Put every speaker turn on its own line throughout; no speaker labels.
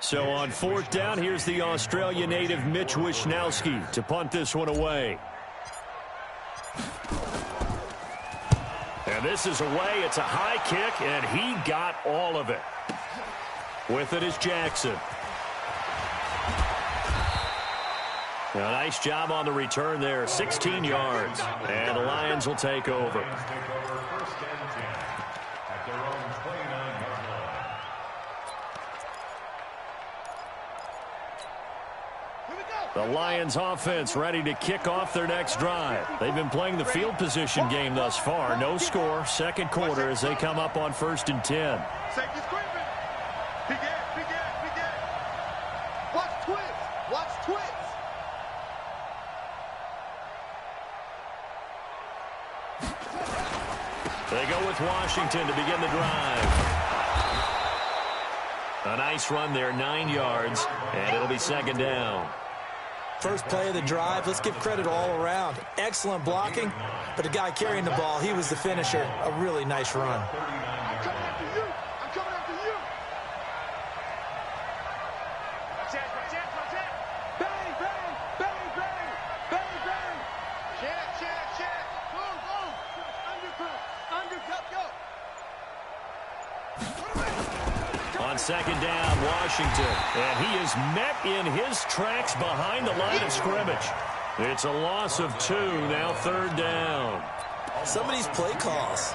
So on fourth down, here's the Australia native Mitch Wishnowsky to punt this one away. And this is away. It's a high kick, and he got all of it. With it is Jackson. A nice job on the return there, 16 yards. And the Lions will take over. The Lions offense ready to kick off their next drive. They've been playing the field position game thus far. No score, second quarter as they come up on 1st and 10.
Safety's creeping. Big end. Watch twins.
They go with Washington to begin the drive. A nice run there, 9 yards, and it'll be 2nd down.
First play of the drive, let's give credit all around. Excellent blocking, but the guy carrying the ball, he was the finisher. A really nice run.
I'm coming after you. Bang. Check. Boom. Undercut, go.
On 2nd down, Washington. And he is met in his tracks behind the line of scrimmage. It's a loss of 2, now 3rd down.
Some of these play calls,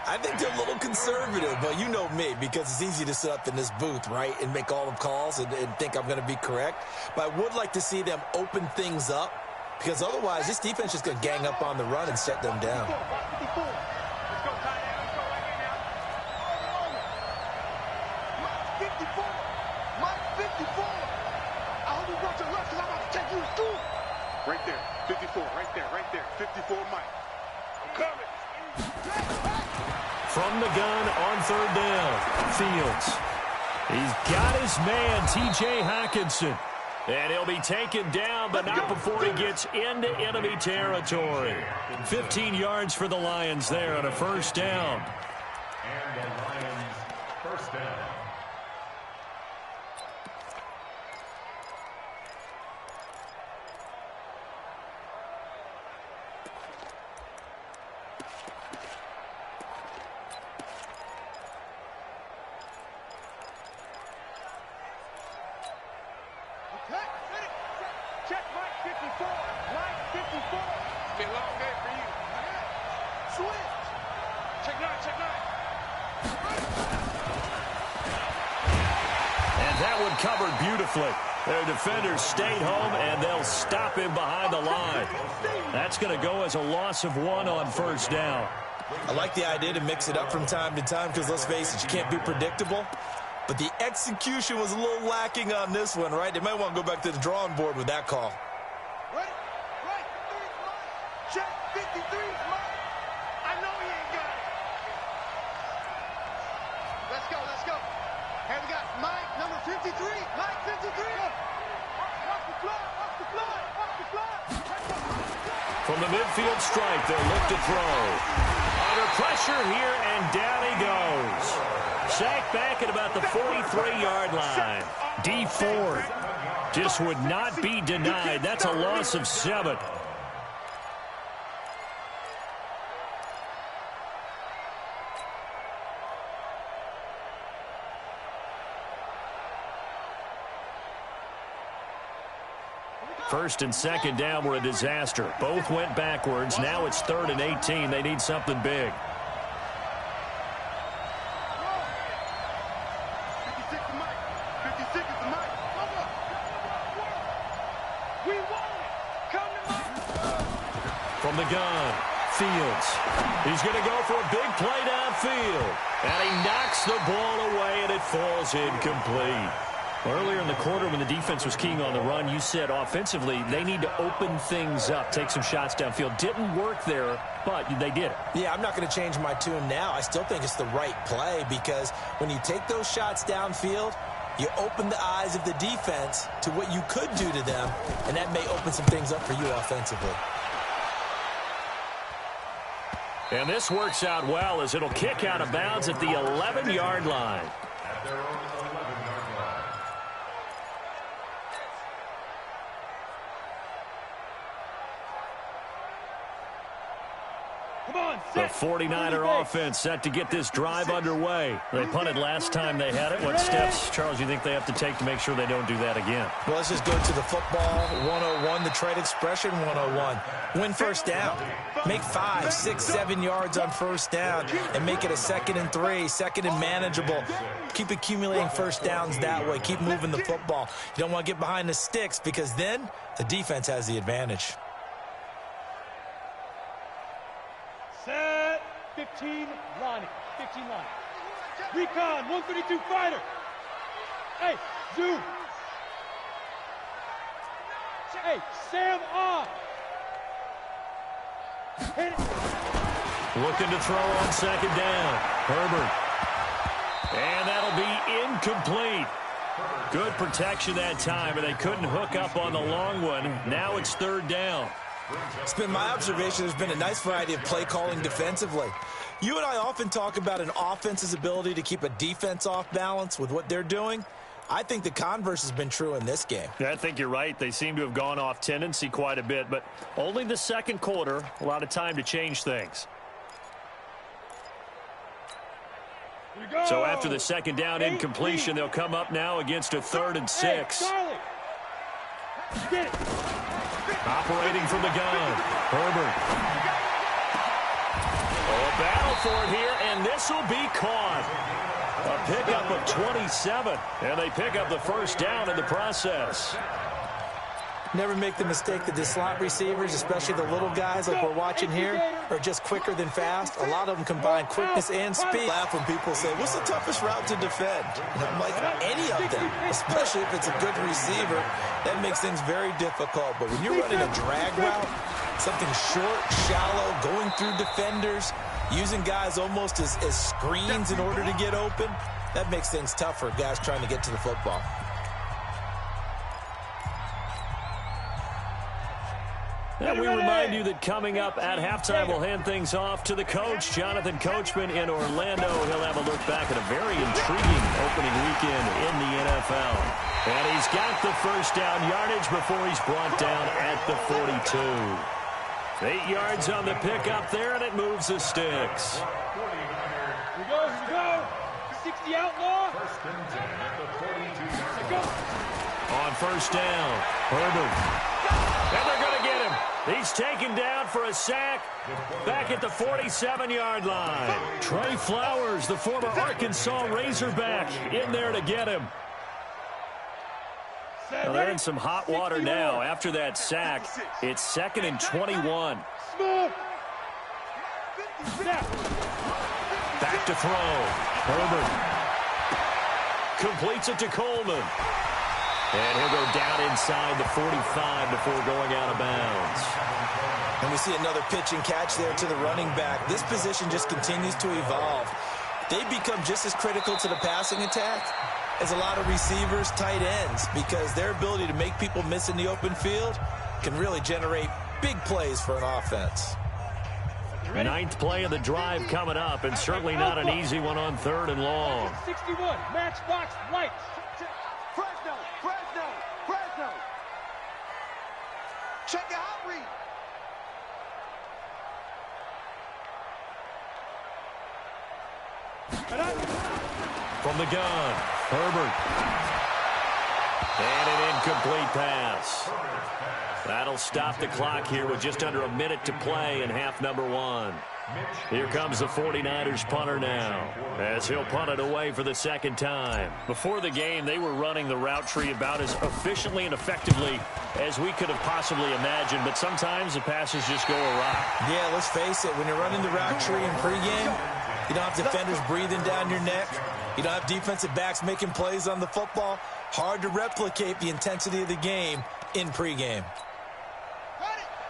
I think they're a little conservative, but you know me, because it's easy to sit up in this booth, right, and make all the calls and think I'm going to be correct. But I would like to see them open things up, because otherwise this defense is going to gang up on the run and shut them down.
Right there, 54, right there, 54, Mike. I'm coming.
From the gun on 3rd down, Fields. He's got his man, T.J. Hockenson. And he'll be taken down, but not before he gets into enemy territory. 15 yards for the Lions there on a 1st down.
And the Lions' 1st down.
Check Mike 54. Be a long day for you. Switch. Check 9.
And that one covered beautifully. Their defenders stayed home, and they'll stop him behind the line. That's going to go as a loss of 1 on 1st down.
I like the idea to mix it up from time to time, because let's face it, you can't be predictable. But the execution was a little lacking on this one, right? They might want to go back to the drawing board with that call.
Right. Check 53, Mike. I know he ain't got it. Let's go. Here we got Mike, number 53. Mike 53. Watch the fly.
From the midfield stripe, they'll look to throw. Under pressure here, and down he goes. Sacked back at about the 43-yard line. D Ford just would not be denied. That's a loss of 7. First and 2nd down were a disaster. Both went backwards. Now it's 3rd and 18. They need something big. From the gun, Fields. He's going to go for a big play downfield. And he knocks the ball away, and it falls incomplete. Earlier in the quarter, when the defense was keying on the run, you said offensively they need to open things up, take some shots downfield. Didn't work there, but they did it.
Yeah, I'm not going to change my tune now. I still think it's the right play, because when you take those shots downfield, you open the eyes of the defense to what you could do to them, and that may open some things up for you offensively.
And this works out well as it'll kick out of bounds at the 11-yard line.
At their own 11-yard line.
The 49er offense set to get this drive underway. They punted last time they had it. What steps, Charles, do you think they have to take to make sure they don't do that again?
Well, let's just go to the football 101, the trade expression 101. Win first down. Make 5, 6, 7 yards on first down and make it a 2nd and 3, 2nd and manageable. Keep accumulating first downs that way. Keep moving the football. You don't want to get behind the sticks because then the defense has the advantage.
Set 15 line. 15 line. Recon 132 fighter. Hey, zoom. Hey, Sam off. Hit it.
Looking to throw on 2nd down. Herbert. And that'll be incomplete. Good protection that time, but they couldn't hook up on the long one. Now it's 3rd down.
It's been my observation there's been a nice variety of play calling defensively. You and I often talk about an offense's ability to keep a defense off balance with what they're doing. I think the converse has been true in this game.
Yeah, I think you're right. They seem to have gone off tendency quite a bit, but only the 2nd quarter, a lot of time to change things. So after the 2nd down incompletion, they'll come up now against a 3rd and 6.
Get it.
Operating from the gun, Herbert. Oh, a battle for it here, and this will be caught. A pickup of 27, and they pick up the 1st down in the process.
Never make the mistake that the slot receivers, especially the little guys like we're watching here, are just quicker than fast. A lot of them combine quickness and speed. I laugh when people say, what's the toughest route to defend? And I'm like, any of them, especially if it's a good receiver. That makes things very difficult. But when you're running a drag route, something short, shallow, going through defenders, using guys almost as screens in order to get open, that makes things tough for guys trying to get to the football.
And we remind you that coming up at halftime, we'll hand things off to the coach, Jonathan Coachman in Orlando. He'll have a look back at a very intriguing opening weekend in the NFL. And he's got the 1st down yardage before he's brought down at the 42. 8 yards on the pickup there, and it moves the sticks.
Here we go. 60 outlaw.
First and 10 at the 42.
Go.
On 1st down, Herbert. And they're going to get him. He's taken down for a sack back at the 47-yard line. Trey Flowers, the former Arkansas Razorback, in there to get him. Well, they're in some hot water now. After that sack, it's 2nd and 21. Back to throw. Herbert completes it to Coleman. And he'll go down inside the 45 before going out of bounds.
And we see another pitch and catch there to the running back. This position just continues to evolve. They become just as critical to the passing attack as a lot of receivers, tight ends, because their ability to make people miss in the open field can really generate big plays for an offense.
9th play of the drive coming up, and certainly not an easy one on 3rd and long.
61, matchbox lights. Fresno. Check your hot read.
From the gun, Herbert. And an incomplete pass. That'll stop the clock here with just under a minute to play in half number 1. Here comes the 49ers punter now, as he'll punt it away for the 2nd time. Before the game, they were running the route tree about as efficiently and effectively as we could have possibly imagined, but sometimes the passes just go awry.
Yeah, let's face it, when you're running the route tree in pregame, you don't have defenders breathing down your neck. You don't have defensive backs making plays on the football. Hard to replicate the intensity of the game in pregame.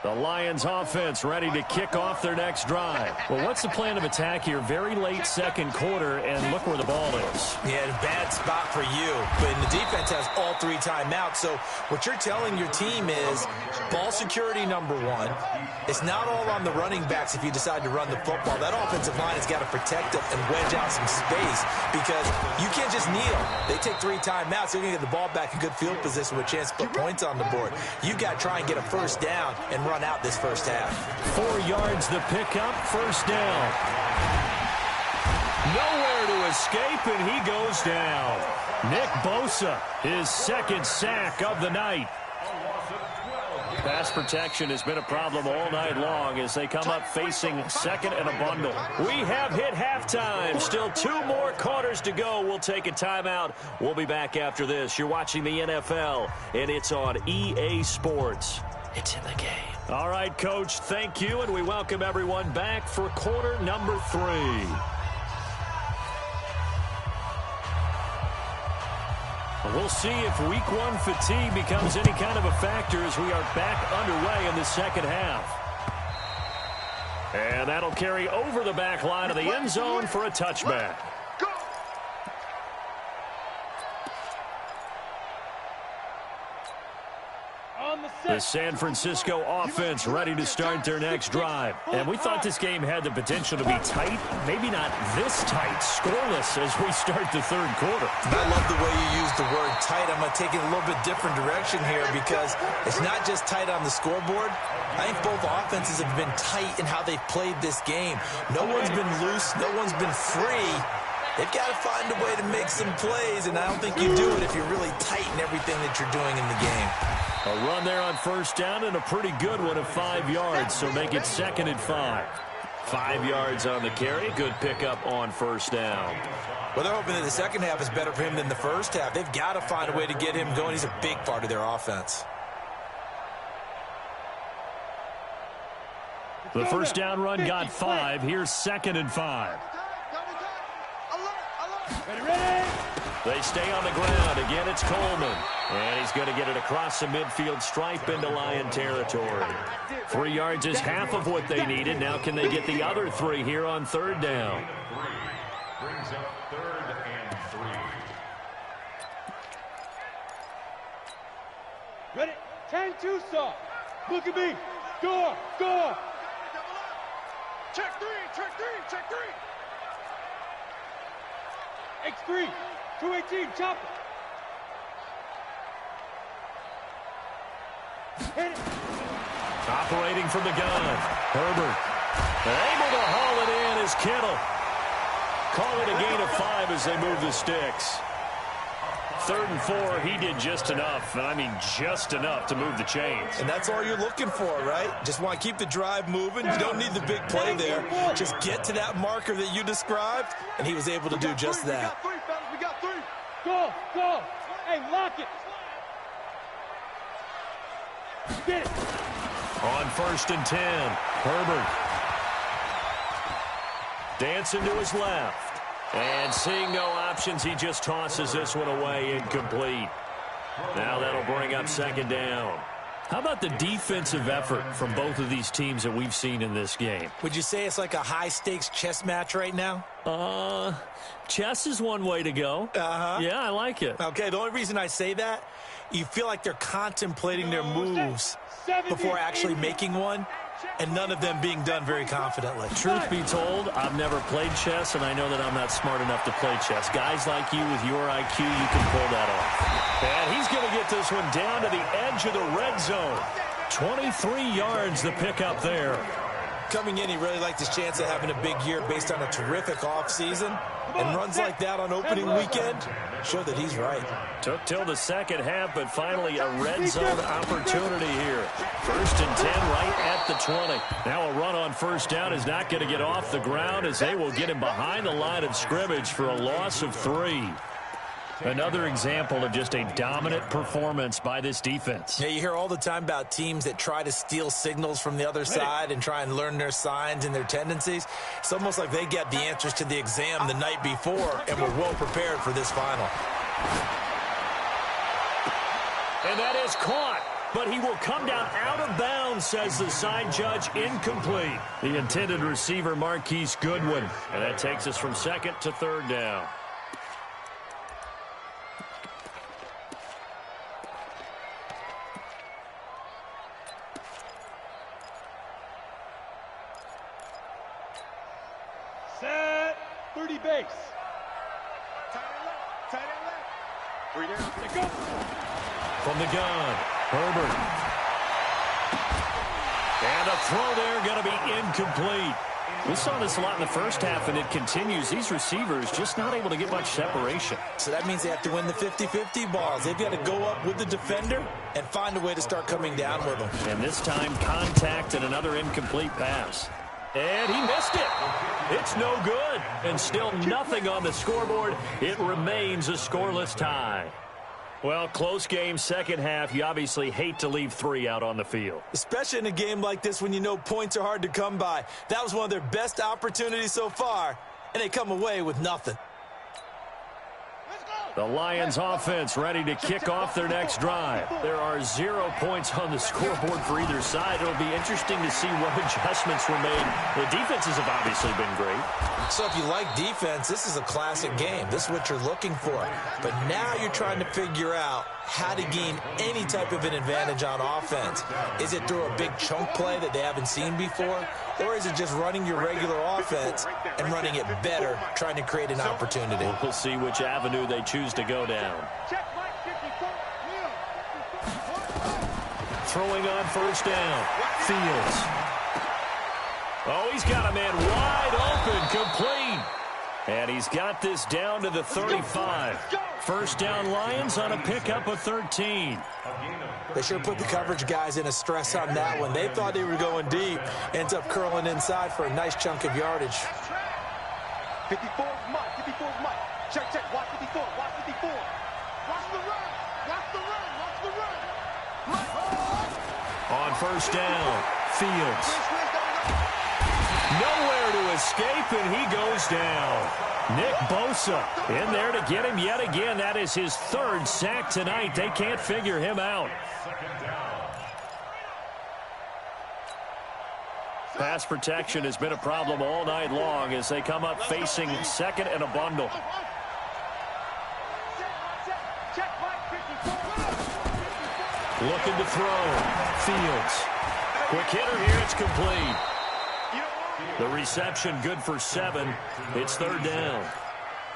The Lions offense ready to kick off their next drive. Well, what's the plan of attack here? Very late 2nd quarter, and look where the ball is.
Yeah, a bad spot for you. But the defense has all 3 timeouts. So what you're telling your team is ball security number 1. It's not all on the running backs if you decide to run the football. That offensive line has got to protect them and wedge out some space because you can't just kneel. They take 3 timeouts. They're going to get the ball back in good field position with a chance to put points on the board. You got to try and get a 1st down and run out this first half.
4 yards the pickup, first down. Nowhere to escape, and he goes down. Nick Bosa, his second sack of the night. Pass protection has been a problem all night long as they come up facing second and a bundle. We have hit halftime. Still 2 more quarters to go. We'll take a timeout. We'll be back after this. You're watching the NFL, and it's on EA Sports. It's in the game. All right, Coach, thank you, and we welcome everyone back for quarter number 3. We'll see if week 1 fatigue becomes any kind of a factor as we are back underway in the second half. And that'll carry over the back line of the end zone for a touchback. The San Francisco offense ready to start their next drive. And we thought this game had the potential to be tight, maybe not this tight, scoreless as we start the third quarter.
I love the way you use the word tight. I'm going to take it a little bit different direction here because it's not just tight on the scoreboard. I think both offenses have been tight in how they've played this game. No one's been loose. No one's been free. They've got to find a way to make some plays, and I don't think you do it if you're really tight in everything that you're doing in the game.
A run there on first down and a pretty good one of 5 yards, so make it 2nd and 5. 5 yards on the carry. Good pickup on first down.
Well, they're hoping that the second half is better for him than the first half. They've got to find a way to get him going. He's a big part of their offense.
The first down run got 5. Here's 2nd and 5.
Ready?
They stay on the ground. Again, it's Coleman. And he's going to get it across the midfield stripe into Lion territory. 3 yards is half of what they needed. Now can they get the other 3 here on third down?
Brings up 3rd and 3.
Ready? 10-2 saw. Look at me. Go. Check 3. X3. 218. Chop it. Hit it.
Operating from the gun. Herbert. Able to haul it in is Kittle. Call it a gain of 5 as they move the sticks. 3rd and 4, he did just enough, and I mean just enough to move the chains.
And that's all you're looking for, right? Just want to keep the drive moving. You don't need the big play there. Just get to that marker that you described, and he was able to do just that.
We got 3. Go. Hey, lock it. Get it.
On 1st and 10, Herbert. Dancing to his left. And seeing no options, he just tosses this one away, incomplete. Now that'll bring up 2nd down. How about the defensive effort from both of these teams that we've seen in this game?
Would you say it's like a high-stakes chess match right now?
Chess is one way to go. Yeah, I like it.
Okay, the only reason I say that, you feel like they're contemplating their moves before actually making one, and none of them being done very confidently.
Truth be told, I've never played chess, and I know that I'm not smart enough to play chess. Guys like you with your IQ, you can pull that off. And he's going to get this one down to the edge of the red zone. 23 yards the pickup there.
Coming in, he really liked his chance of having a big year based on a terrific offseason. And runs like that on opening weekend show that he's right.
Took till the second half, but finally a red zone opportunity here. 1st and 10 right at the 20. Now a run on first down is not going to get off the ground as they will get him behind the line of scrimmage for a loss of 3. Another example of just a dominant performance by this defense.
Yeah, you hear all the time about teams that try to steal signals from the other side and try and learn their signs and their tendencies. It's almost like they get the answers to the exam the night before and were well prepared for this final.
And that is caught, but he will come down out of bounds, says the side judge. Incomplete. The intended receiver, Marquise Goodwin. And that takes us from 2nd to 3rd down.
Set. 30 base. Tight end left. 3 down. Go.
From the gun, Herbert. And a throw there going to be incomplete. We saw this a lot in the first half, and it continues. These receivers just not able to get much separation.
So that means they have to win the 50-50 balls. They've got to go up with the defender and find a way to start coming down with them.
And this time, contact and another incomplete pass. And he missed it. It's no good. And still nothing on the scoreboard. It remains a scoreless tie. Well, close game, second half. You obviously hate to leave 3 out on the field.
Especially in a game like this when you know points are hard to come by. That was one of their best opportunities so far, and they come away with nothing.
The Lions offense ready to kick off their next drive. There are 0 points on the scoreboard for either side. It'll be interesting to see what adjustments were made. The defenses have obviously been great.
So if you like defense, this is a classic game. This is what you're looking for. But now you're trying to figure out how to gain any type of an advantage on offense. Is it through a big chunk play that they haven't seen before? Or is it just running your regular offense and running it better, trying to create an opportunity?
We'll see which avenue they choose to go down. Throwing on first down. Fields. Oh, he's got a man wide open, complete. And he's got this down to the 35. First down Lions on a pickup of 13.
They sure put the coverage guys in a stress on that one. They thought they were going deep. Ends up curling inside for a nice chunk of yardage.
54's Mike. 54's Mike. Check, check. Watch 54. Watch 54. Watch the run. Watch the run. Watch the run.
On first down, Fields. Nowhere to escape, and he goes down. Nick Bosa in there to get him yet again. That is his 3rd sack tonight. They can't figure him out. Pass protection has been a problem all night long as they come up facing second and a bundle. Looking to throw. Fields. Quick hitter here. It's complete. The reception good for 7. It's 3rd down.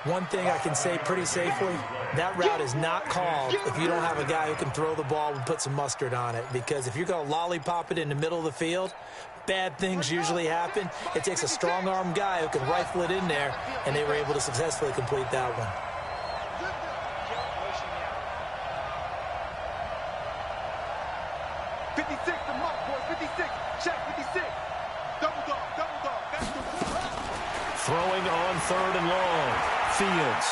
One thing I can say pretty safely, that route is not called if you don't have a guy who can throw the ball and put some mustard on it. Because if you're going to lollipop it in the middle of the field, bad things usually happen. It takes a strong-arm guy who can rifle it in there, and they were able to successfully complete that one.
Throwing on 3rd and long. Fields.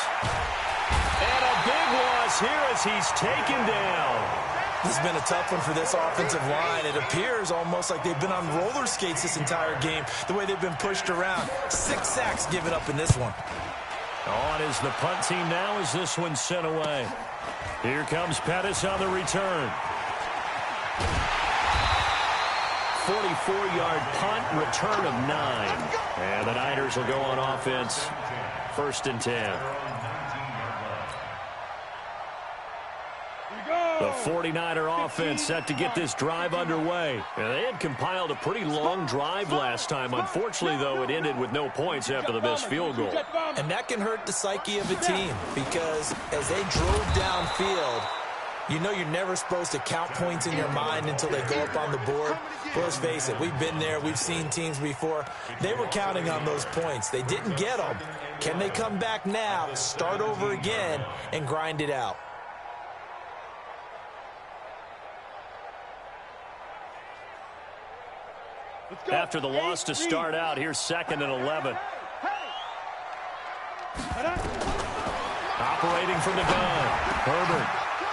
And a big loss here as he's taken down.
This has been a tough one for this offensive line. It appears almost like they've been on roller skates this entire game, the way they've been pushed around. 6 sacks given up in this one.
On is the punt team now as this one's sent away. Here comes Pettis on the return. 44-yard punt, return of 9. And the Niners will go on offense. 1st and 10. The 49er offense set to get this drive underway. They had compiled a pretty long drive last time. Unfortunately, though, it ended with no points after the missed field goal.
And that can hurt the psyche of a team because as they drove downfield, you know you're never supposed to count points in your mind until they go up on the board. But let's face it, we've been there. We've seen teams before. They were counting on those points. They didn't get them. Can they come back now, start over again, and grind it out?
After the loss to start out, here's 2nd and 11. Operating from the gun. Herbert.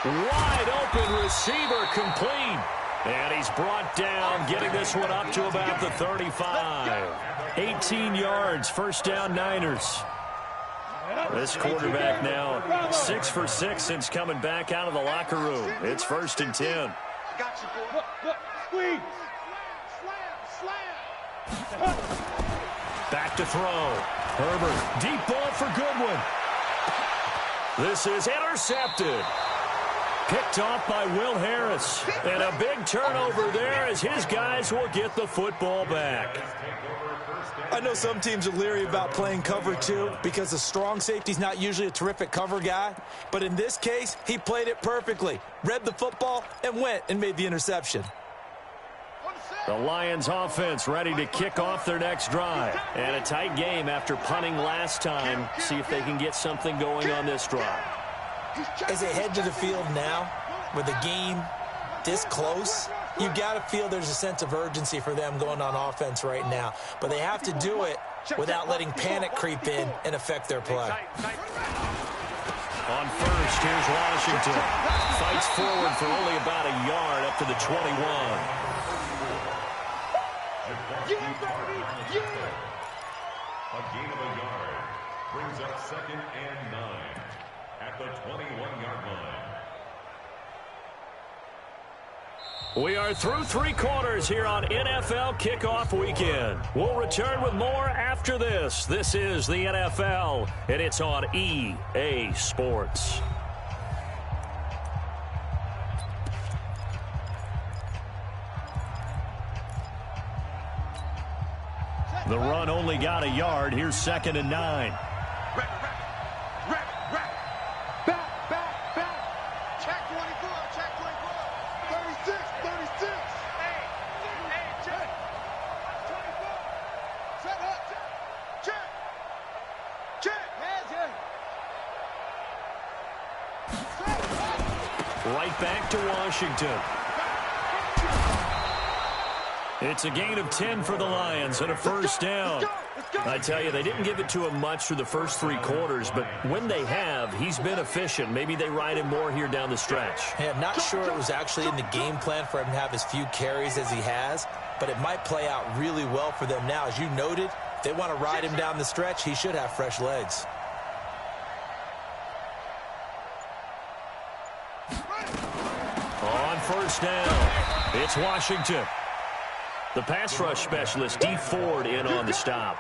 Wide open receiver, complete. And he's brought down, getting this one up to about the 35. 18 yards, first down Niners. This quarterback now 6 for 6 since coming back out of the locker room. It's 1st and 10. Back to throw. Herbert, deep ball for Goodwin. This is intercepted. Picked off by Will Harris. And a big turnover there as his guys will get the football back.
I know some teams are leery about playing cover 2 because the strong safety's not usually a terrific cover guy. But in this case, he played it perfectly. Read the football and went and made the interception.
The Lions offense ready to kick off their next drive. And a tight game after punting last time. See if they can get something going on this drive.
As they head to the field now, with the game this close, you've got to feel there's a sense of urgency for them going on offense right now. But they have to do it without letting panic creep in and affect their play.
On first, here's Washington. Fights forward for only about a yard up to the 21.
A gain of a yard brings up 2nd and 9 at the 21-yard line.
We are through 3 quarters here on NFL Kickoff Weekend. We'll return with more after this. This is the NFL, and it's on EA Sports. The run only got a yard. Here's 2nd and 9. Right back to Washington. It's a gain of 10 for the Lions and a first down. I tell you, they didn't give it to him much through the first 3 quarters, but when they have, he's been efficient. Maybe they ride him more here down the stretch.
Yeah, I'm not sure it was actually in the game plan for him to have as few carries as he has, but it might play out really well for them now. As you noted, if they want to ride him down the stretch, he should have fresh legs.
On first down, it's Washington. The pass rush specialist, D. Ford, in on the stop.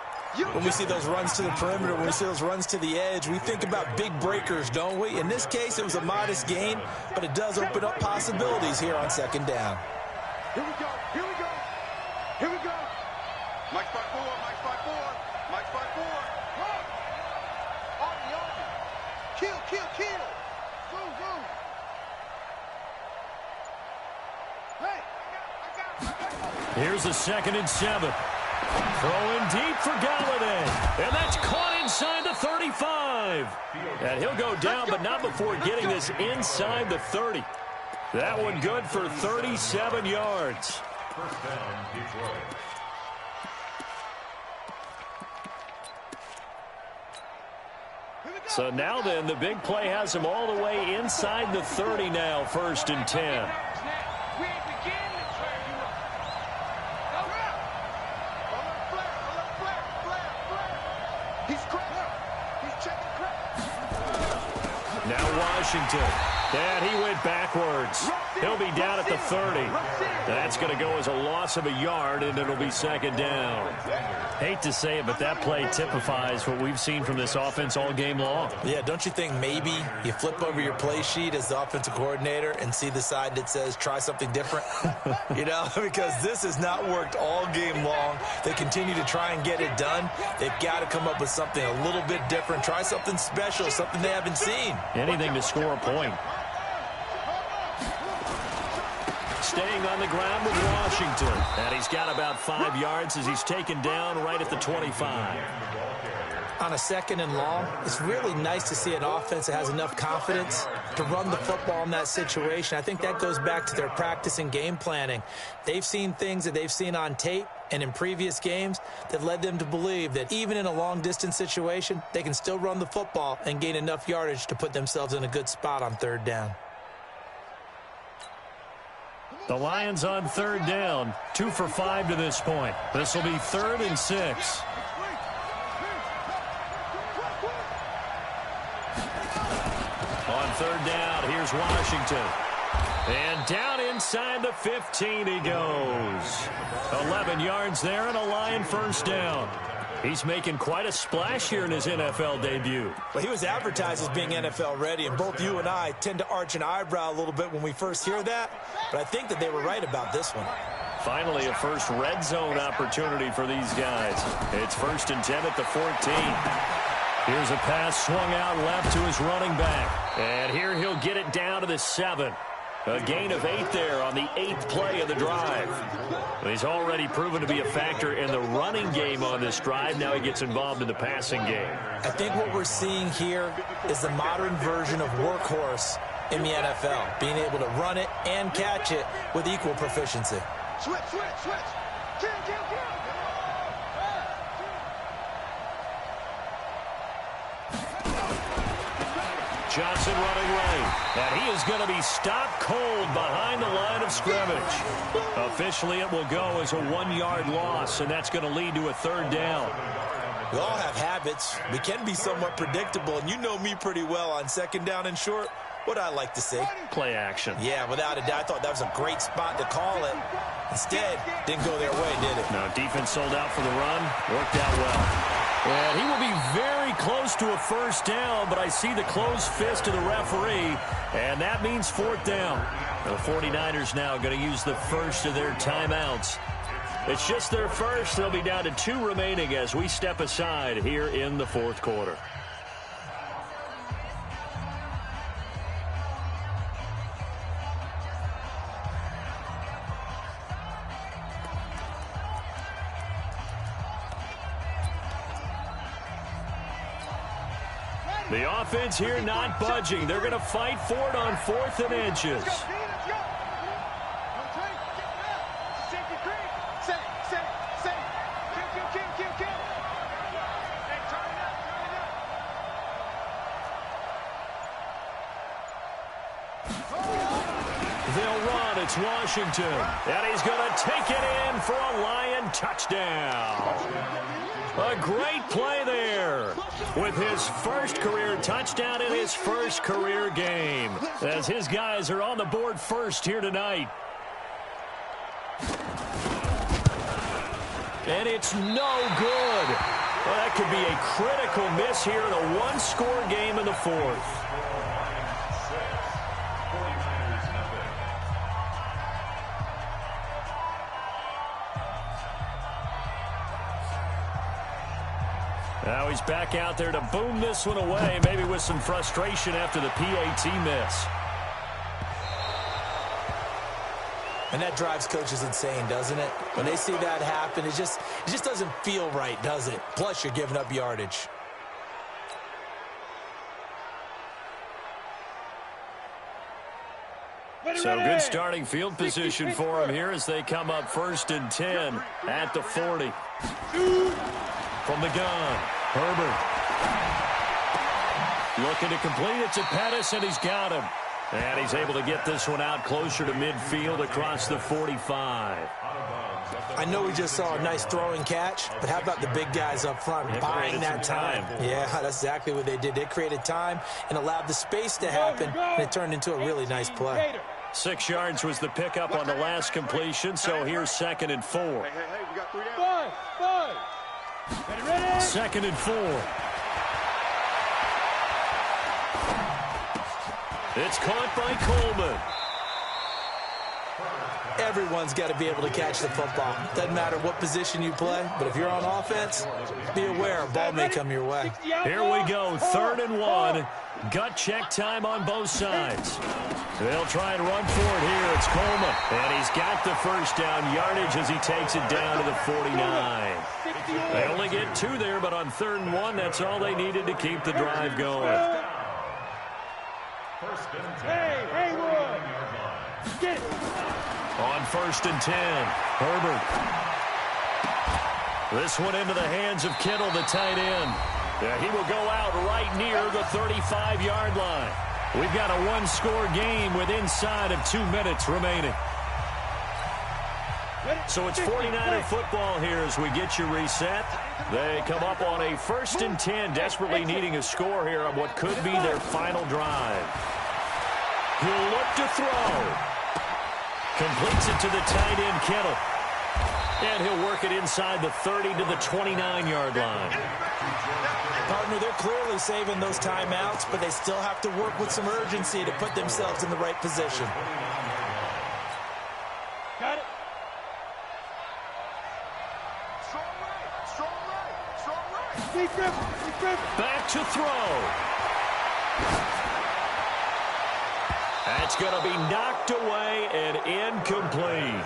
When we see those runs to the perimeter, when we see those runs to the edge, we think about big breakers, don't we? In this case, it was a modest gain, but it does open up possibilities here on 2nd down.
Here we go. Here we go. Here we go. Mike spot 4. Mike spot 4. Mike spot 4. Army. Kill, kill, kill. Zoom, zoom. Hey, I got.
Here's a 2nd and 7. Throwing deep for Galladay. And that's caught inside the 35. And he'll go down, but not before getting this inside the 30. That one good for 37 yards.
First down, Detroit.
So now then, the big play has him all the way inside the 30 now, 1st and 10. Now Washington. And he went backwards. He'll be down at the 30. That's going to go as a loss of a yard, and it'll be 2nd down. Hate to say it, but that play typifies what we've seen from this offense all game long.
Yeah, don't you think maybe you flip over your play sheet as the offensive coordinator and see the side that says try something different? You know, because this has not worked all game long. They continue to try and get it done. They've got to come up with something a little bit different. Try something special, something they haven't seen.
Anything to score a point. Staying on the ground with Washington. And he's got about 5 yards as he's taken down right at the 25.
On a 2nd and long, it's really nice to see an offense that has enough confidence to run the football in that situation. I think that goes back to their practice and game planning. They've seen things that they've seen on tape and in previous games that led them to believe that even in a long-distance situation, they can still run the football and gain enough yardage to put themselves in a good spot on 3rd down.
The Lions on 3rd down, 2 for 5 to this point. This will be 3rd and 6. On 3rd down, here's Washington. And down inside the 15 he goes. 11 yards there and a Lion first down. He's making quite a splash here in his NFL debut.
Well, he was advertised as being NFL ready, and both you and I tend to arch an eyebrow a little bit when we first hear that, but I think that they were right about this one.
Finally, a first red zone opportunity for these guys. It's 1st and 10 at the 14. Here's a pass swung out left to his running back. And here he'll get it down to the 7. A gain of 8 there on the 8th play of the drive. He's already proven to be a factor in the running game on this drive. Now he gets involved in the passing game.
I think what we're seeing here is the modern version of workhorse in the NFL, being able to run it and catch it with equal proficiency.
Switch. Kill.
Johnson running right. And he is going to be stopped cold behind the line of scrimmage. Officially, it will go as a 1-yard loss, and that's going to lead to a 3rd down.
We all have habits. We can be somewhat predictable, and you know me pretty well on 2nd down and short. What I like to see.
Play action.
Yeah, without a doubt. I thought that was a great spot to call it. Instead, didn't go their way, did it?
No, defense sold out for the run. Worked out well. And he will be very close to a 1st down, but I see the closed fist of the referee, and that means 4th down. The 49ers now going to use the first of their timeouts. It's just their first. They'll be down to 2 remaining as we step aside here in the 4th quarter. The offense here not budging. They're going to fight for it on 4th and inches.
Let's go. Kill. Hey, turn it up.
They'll run. It's Washington. And he's going to take it in for a Lion touchdown. A great play there with his first career touchdown in his first career game, as his guys are on the board first here tonight. And it's no good. Well, that could be a critical miss here in a 1-score game in the 4th. Now he's back out there to boom this one away, maybe with some frustration after the PAT miss.
And that drives coaches insane, doesn't it? When they see that happen, it just doesn't feel right, does it? Plus, you're giving up yardage.
So good starting field position for him here as they come up 1st and 10 at the 40. From the gun, Herbert. Looking to complete it to Pettis, and he's got him. And he's able to get this one out closer to midfield across the 45.
I know we just saw a nice throwing catch, but how about the big guys up front buying that time? Yeah, that's exactly what they did. They created time and allowed the space to happen, and it turned into a really nice play.
6 yards was the pickup on the last completion, so here's 2nd and 4.
Hey, we got 3 down. 5. Ready?
2nd and 4. It's caught by Coleman.
Everyone's got to be able to catch the football. Doesn't matter what position you play, but if you're on offense, be aware a ball may come your way.
Here we go, 3rd and 1. Gut check time on both sides. They'll try and run for it here. It's Coleman. And he's got the first down yardage as he takes it down to the 49. They only get 2 there, but on 3rd and 1, that's all they needed to keep the drive going.
Hey, Haywood. Get it.
On 1st and 10, Herbert. This one into the hands of Kittle, the tight end. He will go out right near the 35-yard line. We've got a 1-score game with inside of 2 minutes remaining. So it's 49er football here as we get you reset. They come up on a 1st and 10, desperately needing a score here on what could be their final drive. He'll look to throw. Completes it to the tight end, Kittle. And he'll work it inside the 30 to the 29-yard line.
Partner, they're clearly saving those timeouts, but they still have to work with some urgency to put themselves in the right position.
Got it. Strong right.
Back to throw. That's going to be knocked away and incomplete.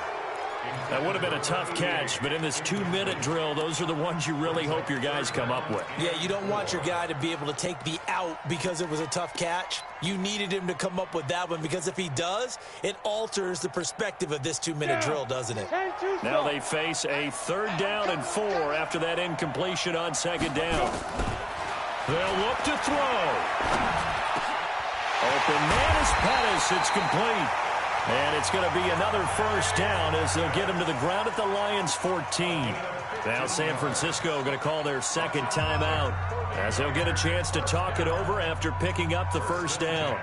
That would have been a tough catch, but in this 2-minute drill, those are the ones you really hope your guys come up with.
Yeah, you don't want your guy to be able to take the out because it was a tough catch. You needed him to come up with that one, because if he does, it alters the perspective of this 2-minute drill, doesn't it?
Now they face a 3rd down and 4 after that incompletion on 2nd down. They'll look to throw. Open man is Pettis. It's complete. And it's going to be another 1st down as they'll get him to the ground at the Lions' 14. Now San Francisco going to call their 2nd timeout as they'll get a chance to talk it over after picking up the 1st down.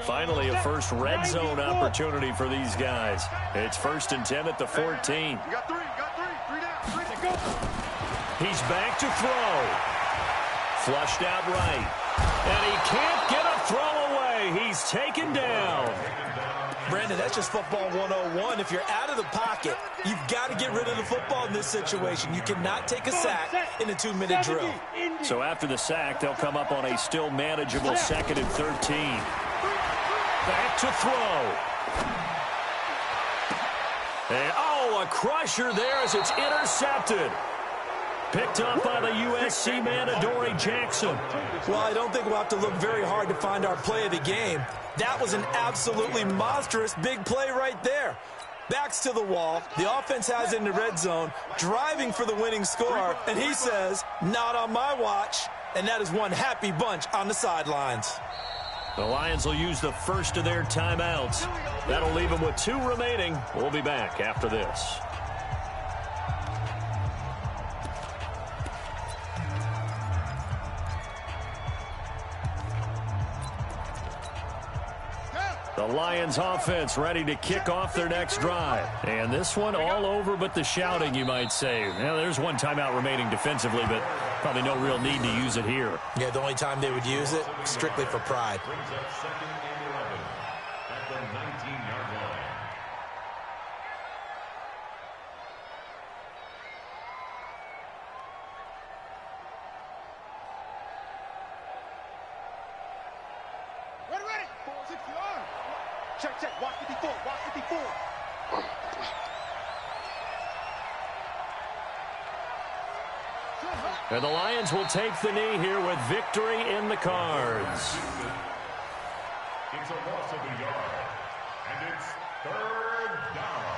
Finally, a first red zone opportunity for these guys. It's 1st and 10 at the 14.
You got 3 down, 3 to go.
He's back to throw. Flushed out right. And he can't get a throw away. He's taken down.
Brandon, that's just football 101. If you're out of the pocket, you've got to get rid of the football in this situation. You cannot take a sack in a 2-minute drill.
So after the sack, they'll come up on a still manageable 2nd and 13. Back to throw. And, a crusher there as it's intercepted. Picked up by the USC man, Adoree Jackson.
Well, I don't think we'll have to look very hard to find our play of the game. That was an absolutely monstrous big play right there. Backs to the wall. The offense has it in the red zone, driving for the winning score, and he says, not on my watch. And that is one happy bunch on the sidelines.
The Lions will use the first of their timeouts. That'll leave them with 2 remaining. We'll be back after this. The Lions offense ready to kick off their next drive. And this one all over but the shouting, you might say. Now, there's 1 timeout remaining defensively, but probably no real need to use it here.
Yeah, the only time they would use it, strictly for pride.
Brings up 2nd and 11 at the 19-yard line.
Ready. 6 yards. Check. Watch 54.
And the Lions will take the knee here with victory in the cards.
It's a loss of a yard, and it's 3rd down.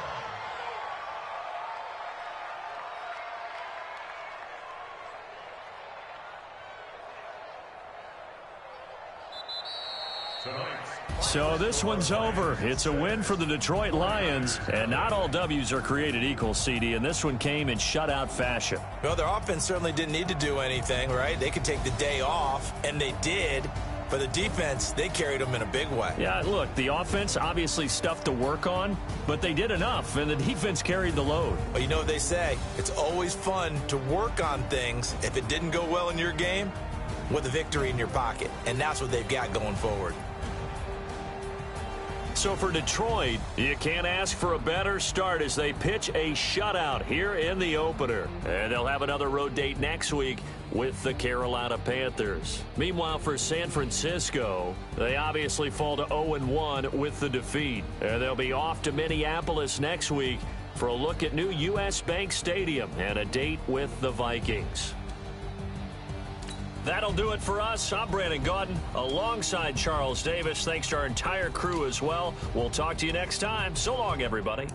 So this one's over. It's a win for the Detroit Lions, and not all W's are created equal, CD, and this one came in shutout fashion.
Well, their offense certainly didn't need to do anything, right? They could take the day off, and they did. For the defense, they carried them in a big way.
Yeah, look, the offense obviously stuff to work on, but they did enough, and the defense carried the load.
Well, you know what they say. It's always fun to work on things if it didn't go well in your game with a victory in your pocket, and that's what they've got going forward.
So for Detroit, you can't ask for a better start as they pitch a shutout here in the opener. And they'll have another road date next week with the Carolina Panthers. Meanwhile, for San Francisco, they obviously fall to 0-1 with the defeat. And they'll be off to Minneapolis next week for a look at new U.S. Bank Stadium and a date with the Vikings. That'll do it for us. I'm Brandon Gaudin alongside Charles Davis. Thanks to our entire crew as well. We'll talk to you next time. So long, everybody.